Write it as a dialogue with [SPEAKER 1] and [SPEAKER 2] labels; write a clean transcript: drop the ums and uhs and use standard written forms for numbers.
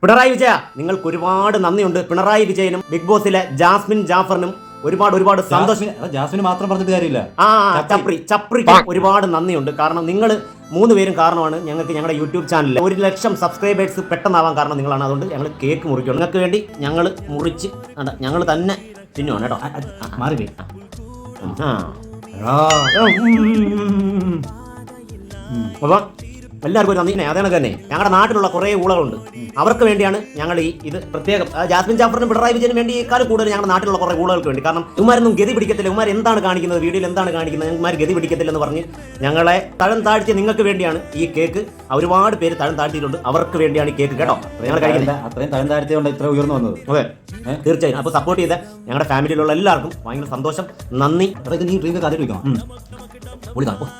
[SPEAKER 1] പിണറായി വിജയ നിങ്ങൾക്ക് ഒരുപാട് നന്ദിയുണ്ട്. പിണറായി വിജയനും ബിഗ് ബോസിലെ ജാസ്മിൻ ജാഫറിനും ഒരുപാട് സന്തോഷം.
[SPEAKER 2] ജാസ്മിന് മാത്രം പറഞ്ഞിട്ട് കാര്യമില്ല.
[SPEAKER 1] ചപ്രിക്ക് ഒരുപാട് നന്ദിയുണ്ട്. കാരണം നിങ്ങൾ 3 പേരും കാരണമാണ് ഞങ്ങൾക്ക് ഞങ്ങളുടെ യൂട്യൂബ് ചാനലിൽ 1 ലക്ഷം സബ്സ്ക്രൈബേഴ്സ് പെട്ടെന്നാവാൻ കാരണം നിങ്ങളാണ്. അതുകൊണ്ട് ഞങ്ങൾ കേക്ക് മുറിക്കണം. നിങ്ങൾക്ക് വേണ്ടി ഞങ്ങൾ മുറിച്ച് ഞങ്ങൾ തന്നെ തിന്നുവാണ് കേട്ടോ.
[SPEAKER 2] മാറിപ്പോയി.
[SPEAKER 1] അപ്പം എല്ലാവർക്കും ഒരു നന്ദി. അതേ തന്നെ ഞങ്ങളുടെ നാട്ടിലുള്ള കുറേ ഊളകളുണ്ട്. അവർക്ക് വേണ്ടിയാണ് ഞങ്ങൾ ഇത് പ്രത്യേകം ജാസ്മിൻ ജാഫറിനും പിണറായി വിജയനും വേണ്ടിയേക്കാൾ കൂടുതൽ ഞങ്ങളുടെ നാട്ടിലുള്ള കുറേ ഊളകൾക്ക് വേണ്ടി. കാരണം ഇവന്മാരൊന്നും ഗതി പിടിക്കത്തില്ല. ഇവന്മാർ എന്താണ് കാണിക്കുന്നത്, വീഡിയോയിൽ എന്താണ് കാണിക്കുന്നത്, ഇവന്മാർ ഗതി പിടിക്കത്തില്ലെന്ന് പറഞ്ഞ് ഞങ്ങളെ തഴം താഴ്ത്തിയ നിങ്ങൾക്ക് വേണ്ടിയാണ് ഈ കേക്ക്. ഒരുപാട് പേര് തഴം താഴ്ത്തിയിട്ടുണ്ട്. അവർക്ക് വേണ്ടിയാണ് ഈ കേക്ക് കേട്ടോ. ഞങ്ങൾ കഴിക്കില്ല.
[SPEAKER 2] അത്രയും തഴം താഴ്ത്തിയോണ്ട് ഇത്ര ഉയർന്നു വന്നത്.
[SPEAKER 1] അതെ, തീർച്ചയായും. അപ്പോൾ സപ്പോർട്ട് ചെയ്ത ഞങ്ങളുടെ ഫാമിലിയിലുള്ള എല്ലാവർക്കും ഭയങ്കര സന്തോഷം, നന്ദി.
[SPEAKER 2] അതായത് നീ ഡ്രീം കാര്യം വയ്ക്കണം.
[SPEAKER 1] പൊളി കാണും.